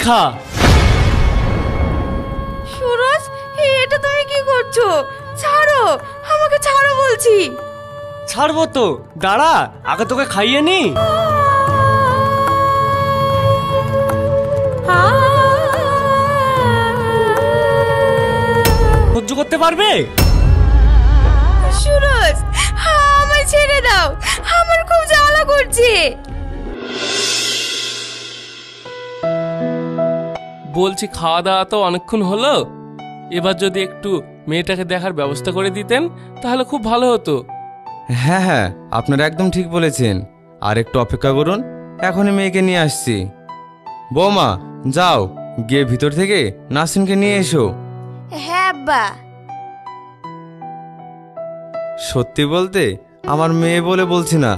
খা। সুরজ, এটা তুমি কি করছো? ছাড়ো, আমাকে ছাড়ো বলছি। ছাড়বো তো, দাঁড়া আগে তোকে খাইয়ে নি। সহ্য করতে পারবে? সুরজ, আমায় ছেড়ে দাও, আমার খুব জ্বালা করছে। বলছি খাওয়া দাওয়া তো অনেকক্ষণ হলো, এবার যদি একটু মেয়েটাকে দেখার ব্যবস্থা করে দিতেন তাহলে খুব ভালো হতো। হ্যাঁ হ্যাঁ, আপনারা একদম ঠিক বলেছেন। আর একটু অপেক্ষা করুন, এখনই মেয়েকে নিয়ে আসছি। বৌমা যাও, গিয়ে ভিতর থেকে নাসরিনকে নিয়ে এসো। হ্যাঁ আব্বা। সত্যি বলতে আমার মেয়ে বলে বলছি না,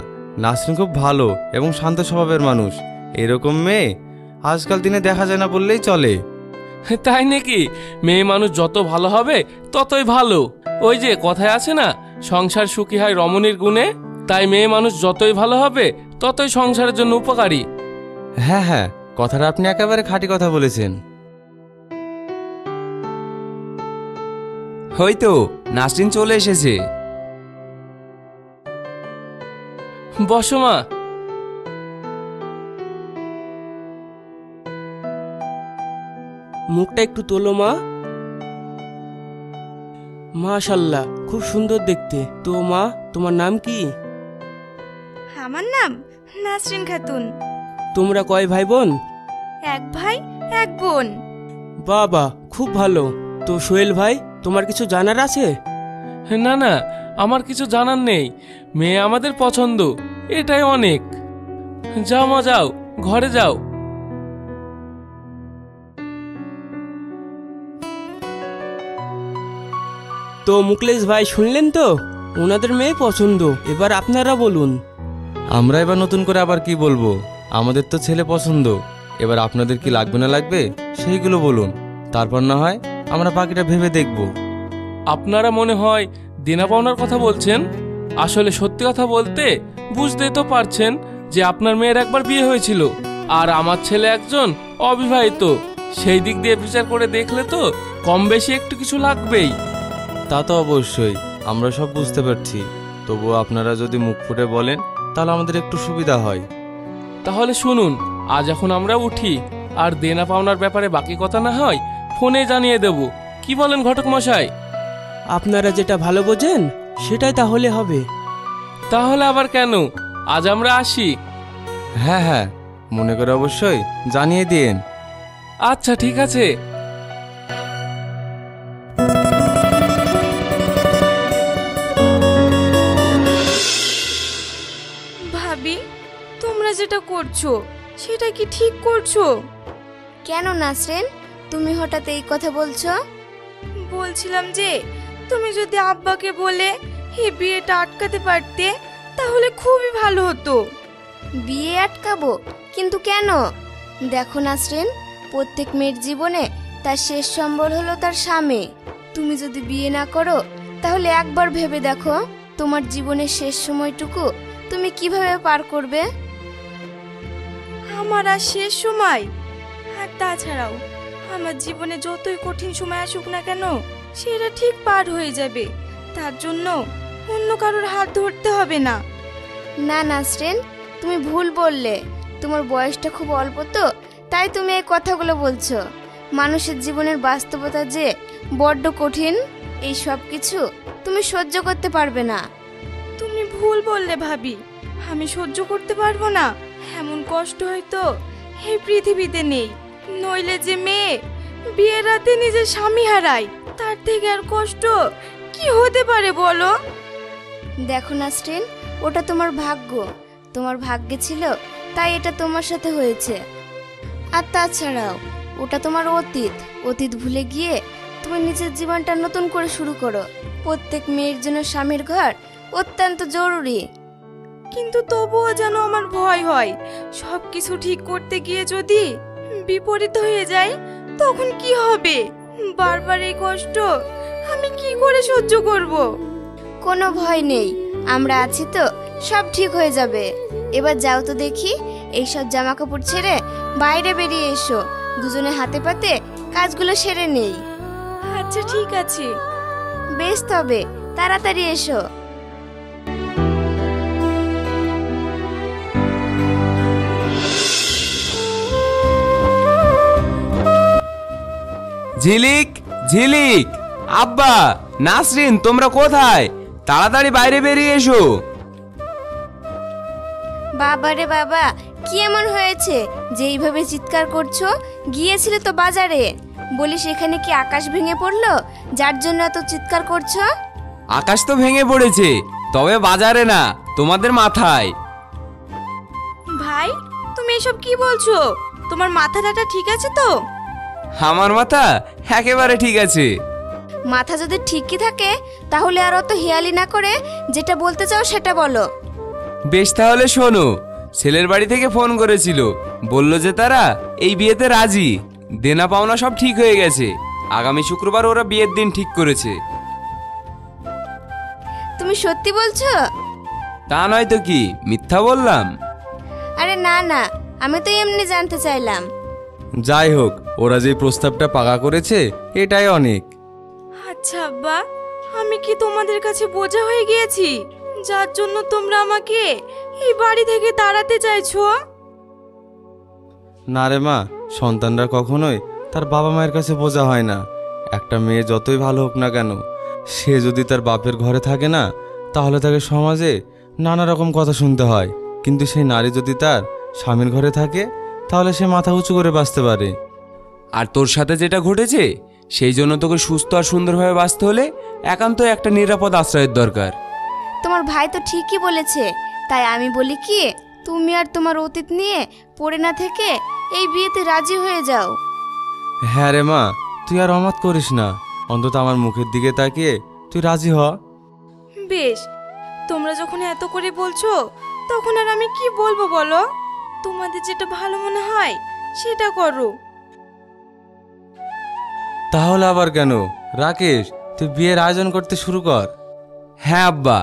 নাসরিন খুব ভালো এবং শান্ত স্বভাবের মানুষ। এরকম মেয়ে আজকাল দিনে দেখা যায় না বললেই চলে। তাই নাকি? মেয়ে মানুষ যত ভালো হবে ততই ভালো। ওই যে কথায় আছে না, সংসার সুখী হয় রমণীর গুণে। তাই মেয়ে মানুষ যতই ভালো হবে ততই সংসারের জন্য উপকারী। হ্যাঁ হ্যাঁ, কথাটা আপনি একেবারে খাঁটি কথা বলেছেন। হয়তো নাসরিন চলে এসেছে। বসো মা। মুখটা একটু তোলো মা। মাশাআল্লাহ, খুব সুন্দর দেখতে। তো মা, তোমার নাম কি? আমার নাম নাসরিন খাতুন। তোমরা কয় ভাই বোন? এক ভাই এক বোন। বাবা, খুব ভালো। তো সোহেল ভাই, তোমার কিছু জানার আছে? না না, আমার কিছু জানার নেই। মেয়ে আমাদের পছন্দ, এটাই অনেক। যাও মা, যাও ঘরে যাও। তো মুকলেশ ভাই, শুনলেন তো? ওনাদের মেয়ে পছন্দ। এবার আপনারা বলুন। আমরা এবার নতুন করে আবার কি বলবো? আমাদের তো ছেলে পছন্দ। এবার আপনাদের কি লাগবে না লাগবে সেইগুলো বলুন, তারপর না হয় আমরা বাকিটা ভেবে দেখব। আপনারা মনে হয় দেনা পাওনার কথা বলছেন। আসলে সত্যি কথা বলতে বুঝতেই তো পারছেন যে আপনার মেয়ের একবার বিয়ে হয়েছিল, আর আমার ছেলে একজন অবিবাহিত। সেই দিক দিয়ে বিচার করে দেখলে তো কম বেশি একটু কিছু লাগবেই। তা তো অবশ্যই, আমরা সব বুঝতে পারছি। তবুও আপনারা যদি মুখ ফুটে বলেন তাহলে আমাদের একটু সুবিধা হয়। তাহলে শুনুন, আজ এখন আমরা উঠি, আর দেনা পাওনার ব্যাপারে বাকি কথা না হয় ফোনে জানিয়ে দেব। কি বলেন ঘটক মশাই? আপনারা যেটা ভালো বোঝেন সেটাই তাহলে হবে। তাহলে আবার কেন, আজ আমরা আসি। হ্যাঁ হ্যাঁ, মনে করে অবশ্যই জানিয়ে দিন। আচ্ছা ঠিক আছে। ভাবি, তোমরা যেটা করছো সেটা কি ঠিক করছো? কেন নাসরিন, তুমি হঠাৎ এই কথা বলছো? বলছিলাম যে তুমি যদি আব্বাকে বলে এই বিয়েটা আটকাতে পারতে তাহলে খুবই ভালো হতো। বিয়ে আটকাবো? কিন্তু কেন? দেখো নাসরিন, প্রত্যেক মেয়ের জীবনে তার শেষ সম্বল হলো তার স্বামী। তুমি যদি বিয়ে না করো তাহলে একবার ভেবে দেখো তোমার জীবনের শেষ সময়টুকু তুমি কিভাবে পার করবে। আমার আর শেষ সময়? আর তাছাড়াও আমার জীবনে যতই কঠিন সময় আসুক না কেন সেটা ঠিক পার হয়ে যাবে। তার জন্য অন্য কারোর হাত ধরতে হবে না। না নাসরিন, তুমি ভুল বললে। তোমার বয়সটা খুব অল্প তো, তাই তুমি এই কথাগুলো বলছো। মানুষের জীবনের বাস্তবতা যে বড্ড কঠিন, এই সব কিছু তুমি সহ্য করতে পারবে না। তুমি ভুল বললে ভাবি, আমি সহ্য করতে পারবো না এমন কষ্ট হয়তো এই পৃথিবীতে নেই। নইলে যে মেয়ে বিয়ের রাতে নিজের স্বামী হারায়, তার থেকে আর কষ্ট কি হতে পারে বলো? দেখো নাসরিন, ওটা তোমার ভাগ্য। তোমার ভাগ্যে ছিল তাই এটা তোমার সাথে হয়েছে। আর তাছাড়াও ওটা তোমার অতীত। অতীত ভুলে গিয়ে তুমি নিজের জীবনটা নতুন করে শুরু করো। প্রত্যেক মেয়ের জন্য স্বামীর ঘর অত্যন্ত জরুরি। কিন্তু তবুও যেন আমার ভয় হয়, সব কিছু ঠিক করতে গিয়ে যদি বিপরীত হয়ে যায় তখন কি হবে? বারবার এই কষ্ট আমি কি করে সহ্য করব? কোনো ভয় নেই, আমরা আছি তো, সব ঠিক হয়ে যাবে। এবার যাও তো দেখি, এইসব জামা কাপড় ছেড়ে বাইরে বেরিয়ে এসো, দুজনে হাতে পাতে কাজগুলো সেরে নেই। আচ্ছা ঠিক আছে। বেশ, তবে তাড়াতাড়ি এসো। ঝিলিক, ঝিলিক, আব্বা, নাসরিন, তোমরা কোথায়? তাড়াতাড়ি বাইরে বেরিয়ে এসো। বাবারে বাবা, কি এমন হয়েছে যে এইভাবে চিৎকার করছো? গিয়েছিলে তো বাজারে। বলি, সেখানে কি আকাশ ভেঙে পড়লো যার জন্য এত চিৎকার করছো? আকাশ তো ভেঙে পড়েছে, তবে বাজারে না, তোমাদের মাথায়। ভাই, তুমি এসব কি বলছো? তোমার মাথাটা ঠিক আছে তো? আমার মাথা একেবারে ঠিক আছে। মাথা যদি ঠিকই থাকে তাহলে আর অত হেয়ালি না করে যেটা বলতে চাও সেটা বলো। বেশ, তাহলে শোনো। ছেলের বাড়ি থেকে ফোন করেছিল, বলল যে তারা এই বিয়েতে রাজি, দেনা পাওনা সব ঠিক হয়ে গেছে। আগামী শুক্রবার ওরা বিয়ের দিন ঠিক করেছে। তুমি সত্যি বলছো? তা নয় তো কি, মিথ্যা বললাম? আরে না না, আমি তো এমনি জানতে চাইলাম। যাই হোক, ওরা যে প্রস্তাবটা পাকা করেছে এটাই অনেক। আচ্ছা আব্বা, আমি কি তোমাদের কাছে বোঝা হয়ে গিয়েছি যার জন্য তোমরা আমাকে এই বাড়ি থেকে তাড়াতে চাইছো? না রে মা, সন্তানরা কখনোই তার বাবা মায়ের কাছে বোঝা হয় না। একটা মেয়ে যতই ভালো হোক না কেন, সে যদি তার বাপের ঘরে থাকে না, তাহলে তাকে সমাজে নানা রকম কথা শুনতে হয়। কিন্তু সেই নারী যদি তার স্বামীর ঘরে থাকে, তাহলে সে মাথা উঁচু করে বাঁচতে পারে। আর তোর সাথে যেটা ঘটেছে, সেই জন্য তোকে সুস্থ আর সুন্দরভাবে বাঁচতে হলে একান্ত একটা নিরাপদ আশ্রয়ের দরকার। তোমার ভাই তো ঠিকই বলেছে। তাই আমি বলি কি, তুমি আর তোমার অতীত নিয়ে পড়ে না থেকে এই বিয়েতে রাজি হয়ে যাও। হ্যাঁ রে মা, তুই আর অমত করিস না। অন্তত আমার মুখের দিকে তাকিয়ে তুই রাজি হ। বেশ, তোমরা যখন এত করে বলছো তখন আর আমি কি বলবো বলো? তোমাদের যেটা ভালো মনে হয় সেটা করো। তাহলে আবার কেন? রাকেশ, তুই বিয়ের আয়োজন করতে শুরু কর। হ্যাঁ আব্বা।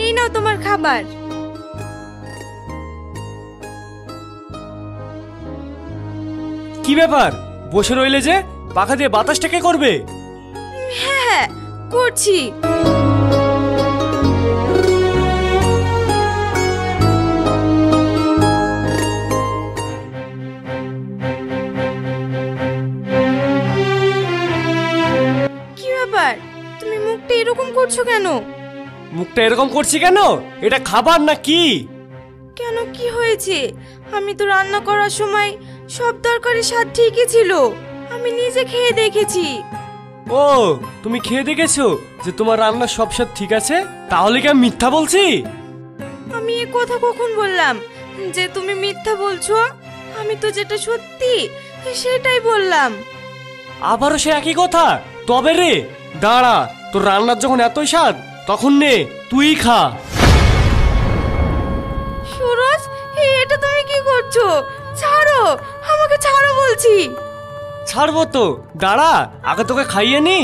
এই নাও তোমার খাবার। কি ব্যাপার, বসে রইলে যে? পাখা দিয়ে বাতাসটা কে করবে? হ্যাঁ, করছি। কি ব্যাপার, তুমি মুখটা এরকম করছো কেন? মুখটা এরকম করছি কেন? এটা খাবার না কি? কেন, কি হয়েছে? আমি তো রান্না করার সময় সব তরকারি স্বাদ ঠিকই ছিল, আমি নিজে খেয়ে দেখেছি। ও, তুমি খেয়ে দেখেছো যে তোমার রান্নার সব স্বাদ ঠিক আছে? তাহলে কি আমি মিথ্যা বলছি? আমি এ কথা কখন বললাম যে তুমি মিথ্যা বলছো? আমি তো যেটা সত্যি সেটাই বললাম। আবারও সে একই কথা? তবে রে, দাঁড়া, তোর রান্নার যখন এতই স্বাদ, তখন নে তুই খা। সুরজ, এটা তুমি কি করছো? ছাড়ো, আমাকে ছাড়ো বলছি। ছাড়বো তো, দাঁড়া, আগে তোকে খাইয়ে নি।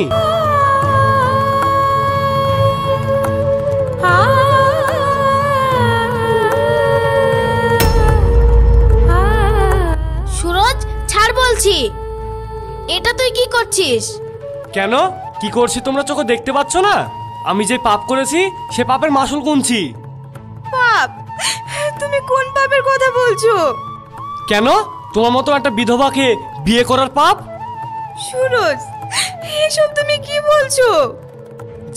সুরজ, ছাড় বলছি। এটা তুই কি করছিস? কেন, কি করছি তোমরা চোখে দেখতে পাচ্ছ না? আমি যে পাপ করেছি সে পাপের মাসুল গুনছি। পাপ? তুমি কোন পাপের কথা বলছো? কেন, তোমার মতো একটা বিধবাকে বিয়ে করার পাপ? সুরজ, এসব তুমি কি বলছো?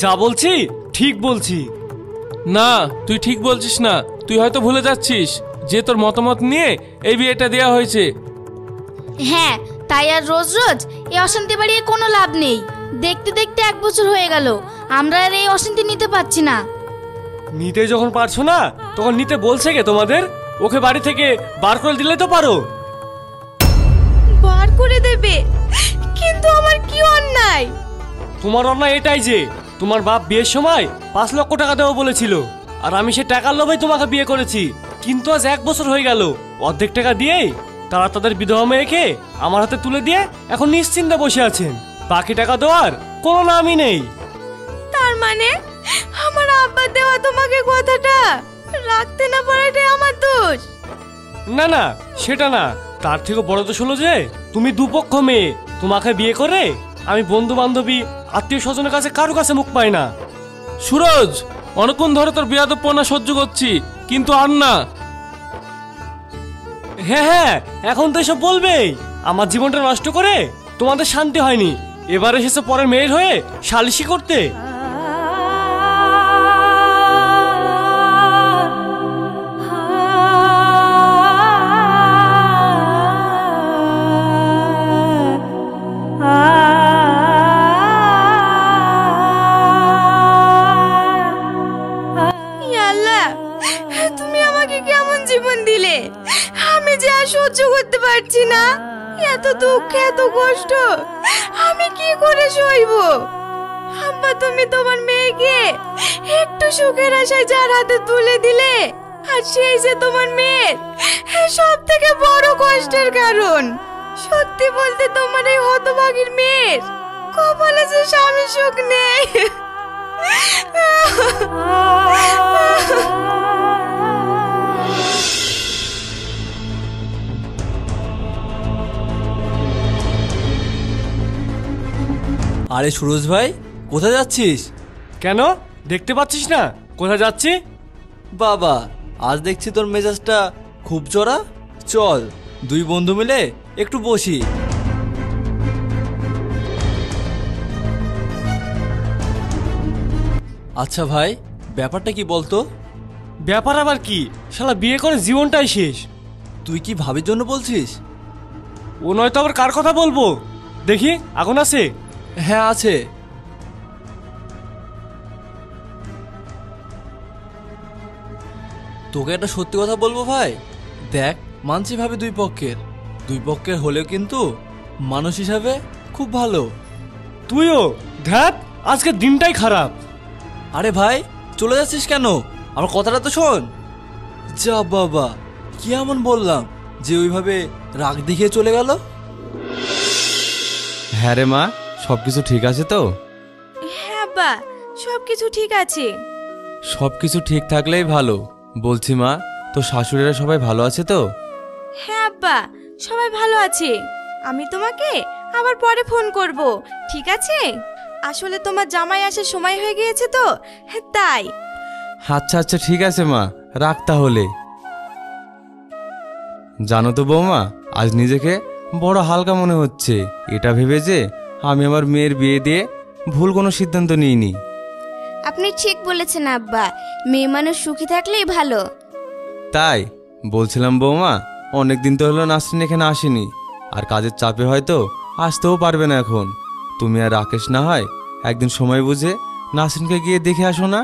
যা বলছি ঠিক বলছি। না, তুই ঠিক বলছিস না। তুই হয়তো ভুলে যাচ্ছিস যে তোর মতামত নিয়ে এই বিয়েটা দেওয়া হয়েছে। হ্যাঁ, তাই আর রোজ রোজ এই অশান্তি বাড়িয়ে কোনো লাভ নেই। দেখতে দেখতে 1 বছর হয়ে গেল, আমরা আর এই অশান্তি নিতে পারছি না। নিতে যখন পারছো না, তখন নিতে বলছে কে তোমাদের? ওকে বাড়ি থেকে বার করে দিলে তো পারো। বার করে দেবে? কিন্তু আমার কি অন্যায়? তোমার অন্যায় এটাই যে তোমার বাপ বিয়ের সময় 5 লক্ষ টাকা দেবো বলেছিল, আর আমি সে টাকার লোভে তোমাকে বিয়ে করেছি। কিন্তু আজ 1 বছর হয়ে গেল, অর্ধেক টাকা দিয়েই তারা তাদের বিধবা মেয়েকে আমার হাতে তুলে দিয়ে এখন নিশ্চিন্তে বসে আছেন। বাকি টাকা দেওয়ার কোনো নামই নেই। তার মানে আমার আব্বা দেওয়া তোমাকে কথাটা রাখতে না পারাটাই আমার দোষ? না না, সেটা না, তার থেকে বড় দোষ হলো যে তুমি দুপক্ষ মেয়ে, তোমাকে বিয়ে করে আমি বন্ধু বান্ধবী আত্মীয় স্বজনের কাছে কারো কাছে মুখ পাই না। সুরজ, অনেকক্ষণ ধরে তোর বিয়াদবপনা সহ্য করছি, কিন্তু আর না। হ্যাঁ হ্যাঁ, এখন তো এসব বলবেই। আমার জীবনটা নষ্ট করে তোমাদের শান্তি হয়নি, এবার এসেছে পরের মেয়ের হয়ে সালিশি করতে। তুমি আমাকে কেমন জীবন দিলে, আমি যে আর সহ্য করতে পারছি না। এত দুঃখ, এত কষ্ট আমি কি করে সইব? আব্বা, তুমি তোমার মেয়েকে একটু সুখের আশায় যার হাতে তুলে দিলে, আর সেই যে তোমার মেয়ের সব থেকে বড় কষ্টের কারণ। সত্যি বলতে তোমার এই হতভাগীর মেয়ের কপালে যে স্বামী সুখ নেই। আরে সুরজ ভাই, কোথায় যাচ্ছিস? কেন, দেখতে পাচ্ছিস না কোথায় যাচ্ছি? বাবা, আজ দেখছি তোর মেজাজটা খুব চড়া। চল দুই বন্ধু মিলে একটু বসি। আচ্ছা ভাই, ব্যাপারটা কি বলতো? ব্যাপার আবার কি, শালা বিয়ে করে জীবনটাই শেষ। তুই কি ভাবির জন্য বলছিস? ও নয়তো আবার কার কথা বলবো? দেখি আগুন আছে? হ্যাঁ আছে। তোকে একটা সত্যি কথা বলবো ভাই, দেখ মানছি ভাবে দুই পক্ষের হলেও কিন্তু মানুষ হিসাবে খুব ভালো। তুইও ধ্যাত, আজকে দিনটাই খারাপ। আরে ভাই, চলে যাচ্ছিস কেন? আমার কথাটা তো শোন। যা বাবা, কি এমন বললাম যে ওইভাবে রাগ দেখিয়ে চলে গেল? হ্যাঁ রে মা, সব কিছু ঠিক আছে তো? হ্যাঁ আব্বা, সবকিছু ঠিক আছে। সব কিছু ঠিক থাকলেই ভালো। বলছি মা, তো শাশুড়িরা সবাই ভালো আছে তো? হ্যাঁ আব্বা, সবাই ভালো আছে। আমি তোমাকে আবার পরে ফোন করব, ঠিক আছে? আসলে তোমার জামাই আসার সময় হয়ে গিয়েছে তো, তাই। আচ্ছা আচ্ছা, ঠিক আছে মা, রাখ তাহলে। জানো তো বৌমা, আজ নিজেকে বড় হালকা মনে হচ্ছে। এটা ভেবে যে আমি আমার মেয়ের বিয়ে দিয়ে ভুল কোনো সিদ্ধান্ত নিইনি। আপনি ঠিক বলেছেন আব্বা, মেয়ে মানুষ সুখী থাকলেই ভালো। তাই বলছিলাম বৌমা, অনেকদিন তো হলো নাসরিন এখানে আসেনি, আর কাজের চাপে হয়তো আসতেও পারবে না এখন। তুমি আর রাকেশ না হয় একদিন সময় বুঝে নাসরিনকে গিয়ে দেখে আসো না?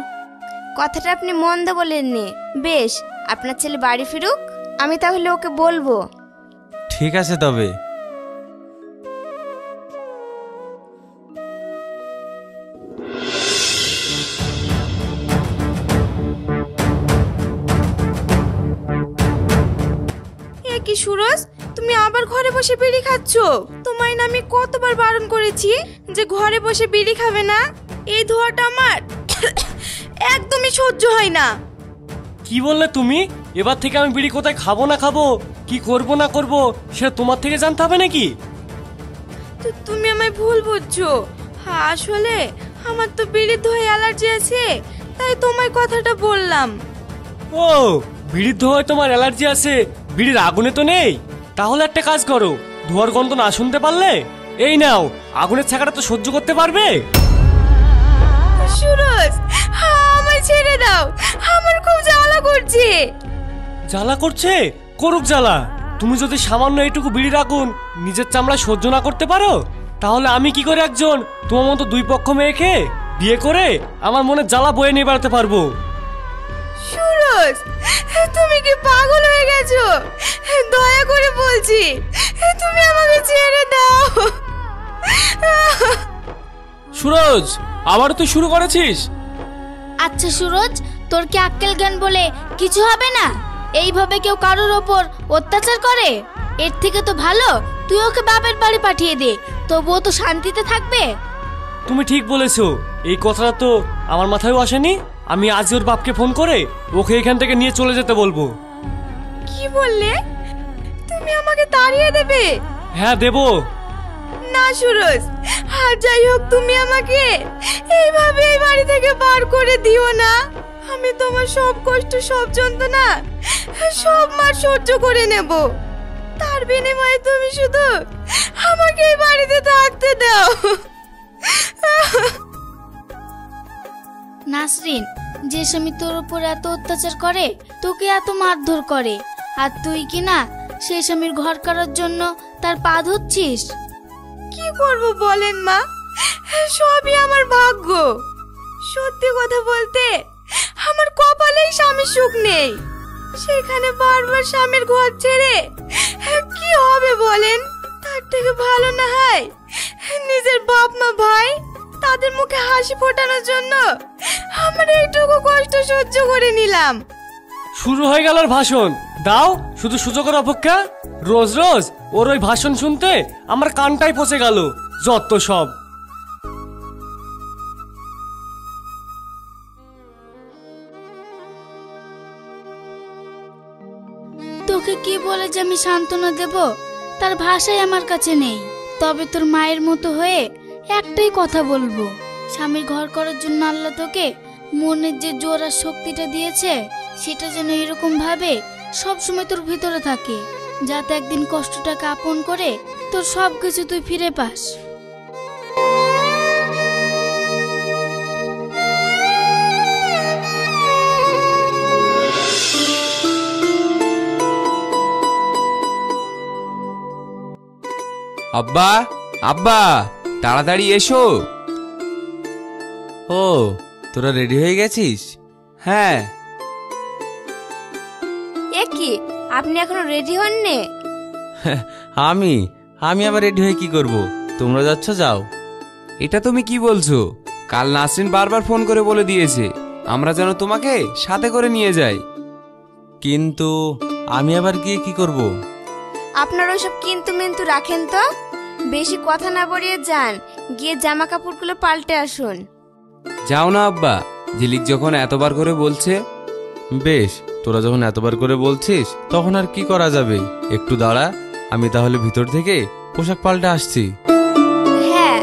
কথাটা আপনি মন্দ বলেননি। বেশ, আপনার ছেলে বাড়ি ফিরুক, আমি তাহলে ওকে বলবো। ঠিক আছে তবে। এ কি সুরজ, তুমি আবার ঘরে বসে বিড়ি খাচ্ছ? তোমায় না আমি কতবার বারণ করেছি যে ঘরে বসে বিড়ি খাবে না? এই ধোঁয়াটা আমার একদমই সহ্য হয় না। কি বললে তুমি? এবার থেকে আমি বিড়ি কোথায় খাবো না খাবো, কি করব না করব, সেটা তোমার থেকে জানতে হবে নাকি? তুমি আমায় ভুল বুঝছো। আসলে আমার তো বিড়ির ধোঁয়ায় অ্যালার্জি আছে, তাই তোমায় কথাটা বললাম। ও, বিড়ির ধোঁয়ায় তোমার অ্যালার্জি আছে, বিড়ির আগুনে তো নেই? তাহলে একটা কাজ করো, ধোঁয়ার গন্ধ না শুনতে পারলে এই নাও, আগুনের ছাকাটা তো সহ্য করতে পারবে? সুরজ, আমায় ছেড়ে দাও, আমার খুব জ্বালা করছে। জ্বালা করছে? করুক জ্বালা। তুমি যদি সামান্য এইটুকু বিড়ির আগুন নিজের চামড়া সহ্য না করতে পারো, তাহলে আমি কি করে একজন তোমার মতো দুই পক্ষ মেয়েকে বিয়ে করে আমার মনে জ্বালা বয়ে নিয়ে বেড়াতে পারবো? সুরজ, তুমি কি পাগল হয়ে গেছো? দয়া করে বলছি, তুমি আমাকে ছেড়ে দাও। সুরজ, আবার তুই শুরু করেছিস? আচ্ছা সুরজ, তোর কি আক্কেল জ্ঞান বলে কিছু হবে না? এইভাবে কেউ কারোর ওপর অত্যাচার করে? এর থেকে তো ভালো তুই ওকে বাপের বাড়ি পাঠিয়ে দে, তবুও তো শান্তিতে থাকবে। তুমি ঠিক বলেছো। এই কথাটা তো আমার মাথায়ও আসেনি। আমি আজ ওর বাপকে ফোন করে ওকে এখান থেকে নিয়ে চলে যেতে বলবো। কি বললে? তুমি আমাকে তাড়িয়ে দেবে? হ্যাঁ দেবো। না সুরজ, আর যাই হোক তুমি আমাকে এইভাবে এই বাড়ি থেকে বার করে দিও না। আমি তোমার সব কষ্ট, সব যন্ত্রণা, সব মার সহ্য করে নেব। তার বিনিময়ে তুমি শুধু আমাকে এই বাড়িতে থাকতে দাও। নাসরিন, যে স্বামী তোর উপর এত অত্যাচার করে, তোকে এত মারধর করে, আর তুই কি না সেই স্বামীর ঘর করার জন্য তার পা ধরছিস? কি করব বলেন মা, সবই আমার ভাগ্য। সত্যি কথা বলতে আমার কপালেই স্বামীর সুখ নেই। সেখানে বারবার স্বামীর ঘর ছেড়ে কি হবে বলেন? তার থেকে ভালো না হয় নিজের বাপ মা ভাই তাদের মুখে হাসি ফোটানোর জন্য আমার এইটুকু কষ্ট সহ্য করে নিলাম। শুরু হয়ে গেল ওর ভাষণ। দাও শুধু সুযোগের অপেক্ষা। রোজ রোজ ওর ওই ভাষণ শুনতে আমার কানটাই পচে গেল। যত সব। তোকে কি বলে যে আমি সান্ত্বনা দেব তার ভাষাই আমার কাছে নেই। তবে তোর মায়ের মতো হয়ে একটাই কথা বলবো, স্বামীর ঘর করার জন্য আল্লাহ তোকে মনের যে জোর আর শক্তিটা দিয়েছে, সেটা যেন এরকম ভাবে সবসময় তোর ভিতরে থাকে, যাতে একদিন কষ্টটাকে আপন করে তোর সব কিছু তুই ফিরে পাস। আব্বা, আব্বা, তাড়াতাড়ি এসো। ও, তোরা রেডি হয়ে গেছিস? হ্যাঁ। এ কি, আপনি এখনো রেডি হননি? আমি আবার রেডি হয়ে কি করব? তোমরা যাচ্ছ, যাও। এটা তুমি কি বলছো? কাল নাসরিন বারবার ফোন করে বলে দিয়েছে আমরা যেন তোমাকে সাথে করে নিয়ে যাই। কিন্তু আমি আবার গিয়ে কি করব? আপনারা ওইসব কিন্তু মিন্তু রাখেন তো, বেশি কথা না বলিয়ে যান, গিয়ে জামা কাপড়গুলো পাল্টে আসুন। যাও না আব্বা, ঝিলিক যখন এতবার করে বলছে। বেশ, তোরা যখন এতবার করে বলছিস তখন আর কি করা যাবে। একটু দাঁড়া, আমি তাহলে ভিতর থেকে পোশাক পাল্টে আসছি। হ্যাঁ।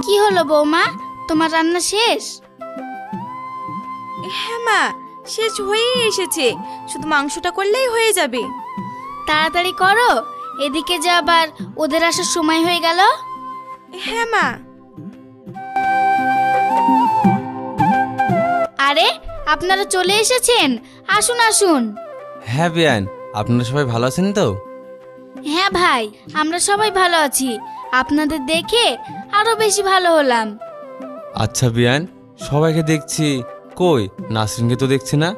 কি হলো বৌমা, তোমার রান্না শেষ? হ্যাঁ মা, শেষ হয়েই এসেছে, শুধু মাংসটা করলেই হয়ে যাবে। তাড়াতাড়ি করো, এদিকে যে আবার ওদের আসার সময় হয়ে গেল। হ্যাঁ মা। আরে আপনারা চলে এসেছেন, আসুন আসুন। হ্যাঁ বিয়ান, আপনারা সবাই ভালো আছেন তো? হ্যাঁ ভাই, আমরা সবাই ভালো আছি। আপনাদের দেখে আরো বেশি ভালো হলাম। আচ্ছা বিয়ান, সবাইকে দেখছি, কই নাসরিনকে তো দেখছি না।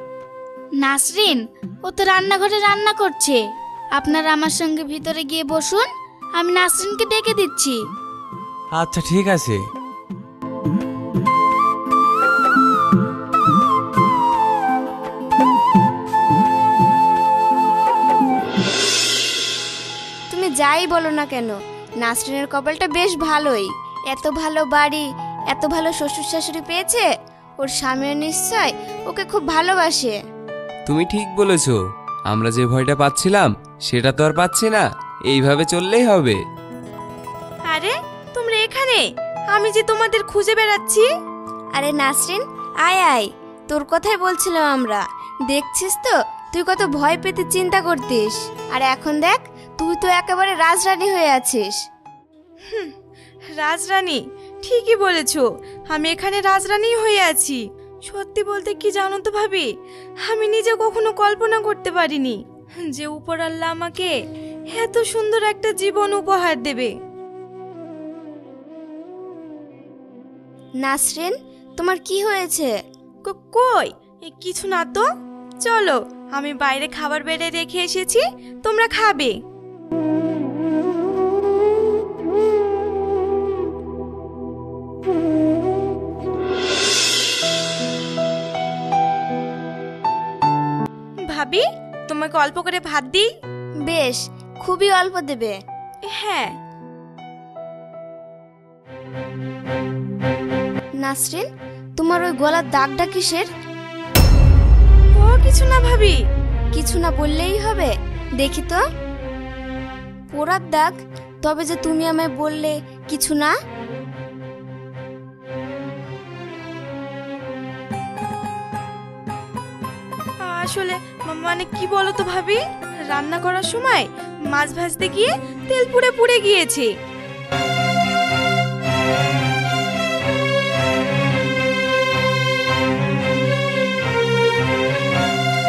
নাসরিন, ও তো রান্নাঘরে রান্না করছে। আপনারা আমার সঙ্গে ভিতরে গিয়ে বসুন, আমি নাসরিনকে ডেকে দিচ্ছি। আচ্ছা ঠিক আছে। তুমি যাই বলো না কেন, নাসরিনের কপালটা বেশ ভালোই। এত ভালো বাড়ি, এত ভালো শ্বশুর শাশুড়ি পেয়েছে। ওর স্বামীও নিশ্চয় ওকে খুব ভালোবাসে। তুমি ঠিক বলেছো, আমরা যে ভয়টা পাচ্ছিলাম সেটা তো আর পাচ্ছি না। এইভাবে চললেই হবে। আরে তোমরা এখানে? আমি যে তোমাদের খুঁজে বেড়াচ্ছি। আরে নাসরিন, আয় আয়, তোর কথাই বলছিলাম আমরা। দেখছিস তো তুই কত ভয় পেতে চিন্তা করতিস, আর এখন দেখ তুই তো একেবারে রাজরানী হয়ে আছিস। রাজরানী? ঠিকই বলেছো, আমি এখানে রাজরানী হয়ে আছি। সত্যি বলতে কি জানো তো ভাবি, আমি নিজে কখনো কল্পনা করতে পারিনি যে উপর আল্লাহ আমাকে এত সুন্দর একটা জীবন উপহার দেবে। নাসরিন, তোমার কি হয়েছে? কই কিছু না তো। চলো, আমি বাইরে খাবার বেড়ে রেখে এসেছি, তোমরা খাবে। ভাবি তোমাকে অল্প করে ভাত দিই? বেশ, খুবই অল্প দেবে। হ্যাঁ। নাসরিন, তোমার ওই গলার দাগটা কিসের? ও কিছু না ভাবি। কিছু না বললেই হবে, দেখি তো। পোড়ার দাগ? তবে যে তুমি আমায় বললে কিছু না। আসলে মানে কি বলো তো ভাবি, রান্না করার সময় মাছ ভাজতে গিয়ে তেল পুড়ে পুড়ে গিয়েছে।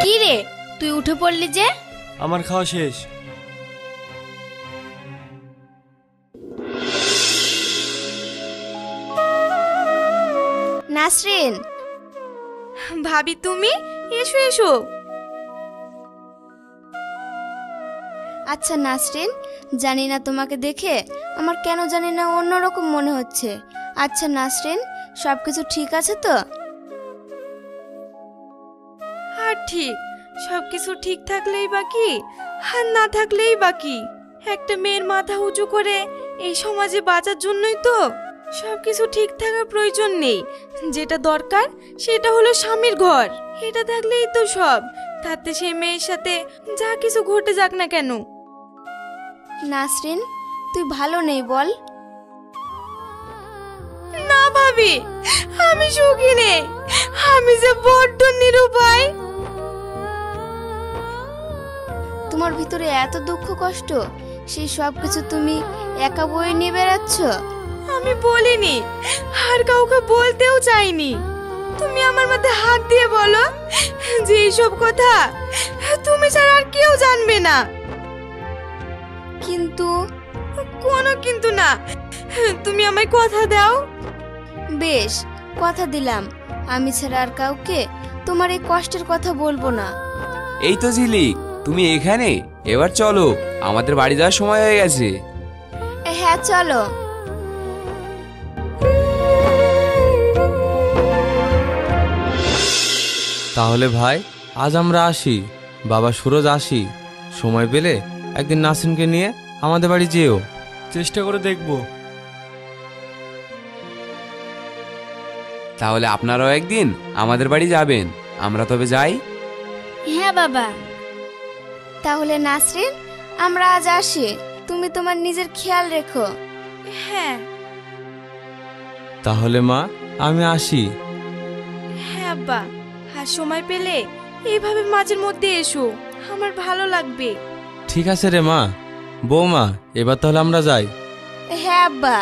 কি রে, তুই উঠে পড়লি যে? আমার খাওয়া শেষ। নাসরিন, ভাবি তুমি এসো এসো। আচ্ছা নাসরিন, জানি না তোমাকে দেখে আমার কেন জানি না অন্যরকম মনে হচ্ছে। আচ্ছা নাসরিন, সব কিছু ঠিক আছে তো? আর ঠিক, সবকিছু ঠিক থাকলেই বাকি, আর না থাকলেই বাকি। একটা মেয়ের মাথা উঁচু করে এই সমাজে বাঁচার জন্যই তো সবকিছু ঠিক থাকার প্রয়োজন নেই। যেটা দরকার সেটা হলো স্বামীর ঘর, এটা থাকলেই তো সব। তাতে সেই মেয়ের সাথে যা কিছু ঘটে যাক না কেন। নাসরিন, তুই ভালো নেই বল? না ভাবি, আমি সুখী নেই, আমি যে বড্ড নিরুপায়। তোমার ভিতরে এত দুঃখ কষ্ট, সেই সব কিছু তুমি একা বয়ে নিয়ে বেড়াচ্ছ। আমি বলিনি, আর কাউকে বলতেও চাইনি। তুমি আমার মধ্যে হাত দিয়ে বলো যে এইসব কথা তুমি ছাড়া আর কেউ জানবে না। কিন্তু কোনো কিন্তু না, তুমি আমায় কথা দাও। বেশ, কথা দিলাম, আমি ছাড়া আর কাউকে তোমার এই কষ্টের কথা বলবো না। এই তো ঝিলিক, তুমি এখানে? এবার চলো, আমাদের বাড়ি যাওয়ার সময় হয়ে গেছে। হ্যাঁ চলো। তাহলে ভাই আজ আমরা আসি। বাবা সুরজ, আসি। সময় পেলে একদিন নাসরিনকে নিয়ে আমাদের বাড়ি যেও। চেষ্টা করে দেখব। তাহলে আপনারাও একদিন আমাদের বাড়ি যাবেন। আমরা তবে যাই। হ্যাঁ বাবা। তাহলে নাসরিন, আমরা আজ আসি। তুমি তোমার নিজের খেয়াল রেখো। হ্যাঁ। তাহলে মা, আমি আসি। হ্যাঁ আব্বা, আর সময় পেলে এইভাবে মাঝের মধ্যে এসো, আমার ভালো লাগবে। ঠিক আছে রে মা। বৌমা, এবার তাহলে আমরা যাই। হ্যাঁ আব্বা।